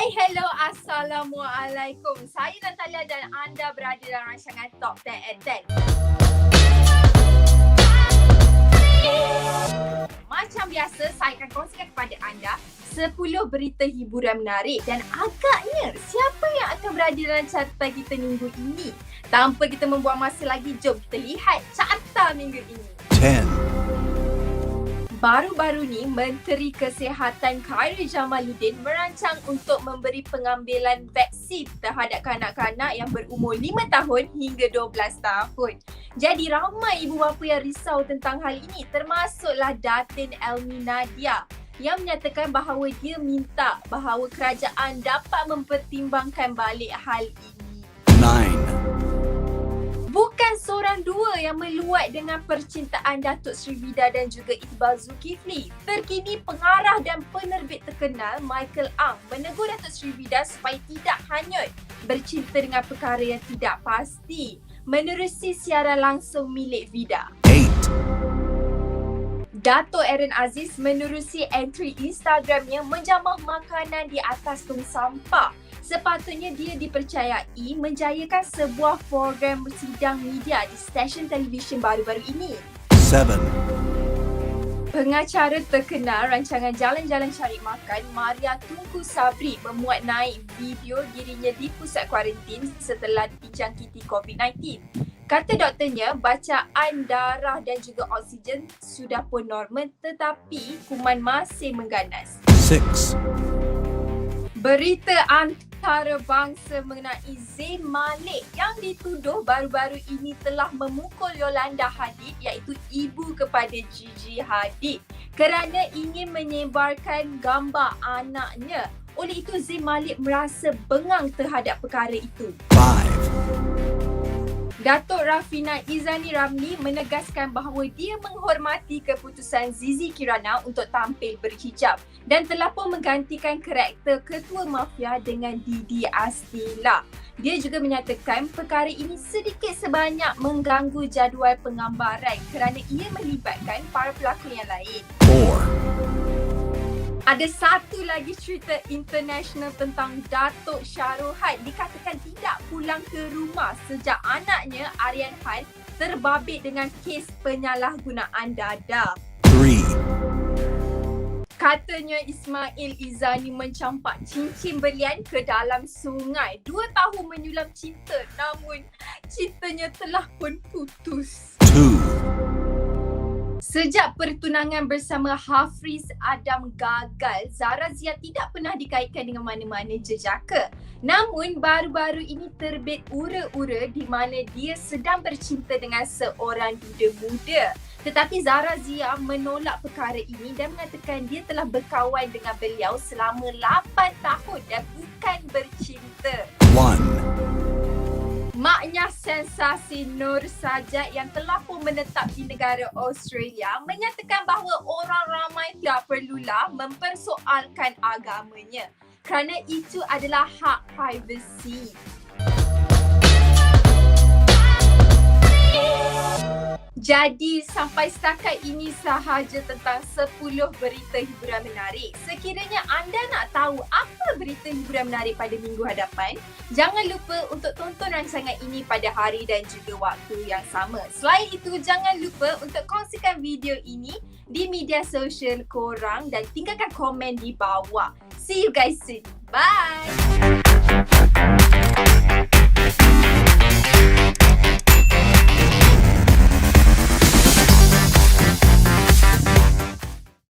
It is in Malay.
Hai, hello, assalamualaikum. Saya Natalia dan anda berada dalam rancangan Top 10 at 10. Macam biasa, saya akan kongsikan kepada anda 10 berita hiburan menarik dan agaknya siapa yang akan berada dalam carta kita minggu ini. Tanpa kita membuang masa lagi, jom kita lihat carta minggu ini. 10. Baru-baru ni, Menteri Kesihatan Khairy Jamaluddin merancang untuk memberi pengambilan vaksin terhadap kanak-kanak yang berumur 5 tahun hingga 12 tahun. Jadi ramai ibu bapa yang risau tentang hal ini, termasuklah Datin Elmi Nadia yang menyatakan bahawa dia minta bahawa kerajaan dapat mempertimbangkan balik hal ini. 9. Bukan seorang dua yang meluat dengan percintaan Datuk Seri Vida dan juga Iqbal Zulkifli. Terkini pengarah dan penerbit terkenal Michael Ang menegur Datuk Seri Vida supaya tidak hanyut bercinta dengan perkara yang tidak pasti menerusi siaran langsung milik Vida. 8. Dato' Aaron Aziz menerusi entry Instagramnya menjamah makanan di atas tong sampah. Sepatutnya dia dipercayai menjayakan sebuah program sidang media di stesen televisyen baru-baru ini. 7. Pengacara terkenal rancangan Jalan-Jalan Cari Makan, Maria Tunku Sabri memuat naik video dirinya di pusat kuarantin setelah dijangkiti COVID-19. Kata doktornya, bacaan darah dan juga oksigen sudah pun normal tetapi kuman masih mengganas. 6. Berita antarabangsa mengenai Zayn Malik yang dituduh baru-baru ini telah memukul Yolanda Hadid iaitu ibu kepada Gigi Hadid kerana ingin menyebarkan gambar anaknya. Oleh itu Zayn Malik merasa bengang terhadap perkara itu. 5. Datuk Rafina Izani Ramli menegaskan bahawa dia menghormati keputusan Zizi Kirana untuk tampil berhijab dan telah pun menggantikan karakter ketua mafia dengan Didi Astila. Dia juga menyatakan perkara ini sedikit sebanyak mengganggu jadual penggambaran kerana ia melibatkan para pelakon yang lain. 4. Ada satu lagi cerita international tentang Datuk Shah Rukh Khan dikatakan tidak pulang ke rumah sejak anaknya Aryan Khan terbabit dengan kes penyalahgunaan dada. 3. Katanya Ismail Izani mencampak cincin berlian ke dalam sungai. 2 tahun menyulam cinta namun cintanya telah pun putus. 2. Sejak pertunangan bersama Hafiz Adam gagal, Zara Zia tidak pernah dikaitkan dengan mana-mana jejaka. Namun baru-baru ini terbit ura-ura di mana dia sedang bercinta dengan seorang duda muda. Tetapi Zara Zia menolak perkara ini dan mengatakan dia telah berkawan dengan beliau selama 8 tahun dan bukan bercinta. 1. Maknya sensasi Nur Sajat yang telah pun menetap di negara Australia menyatakan bahawa orang ramai tidak perlulah mempersoalkan agamanya kerana itu adalah hak privasi. Jadi sampai setakat ini sahaja tentang 10 berita hiburan menarik. Sekiranya anda nak tahu apa berita hiburan menarik pada minggu hadapan, jangan lupa untuk tonton rancangan ini pada hari dan juga waktu yang sama. Selain itu, jangan lupa untuk kongsikan video ini di media sosial korang dan tinggalkan komen di bawah. See you guys soon. Bye!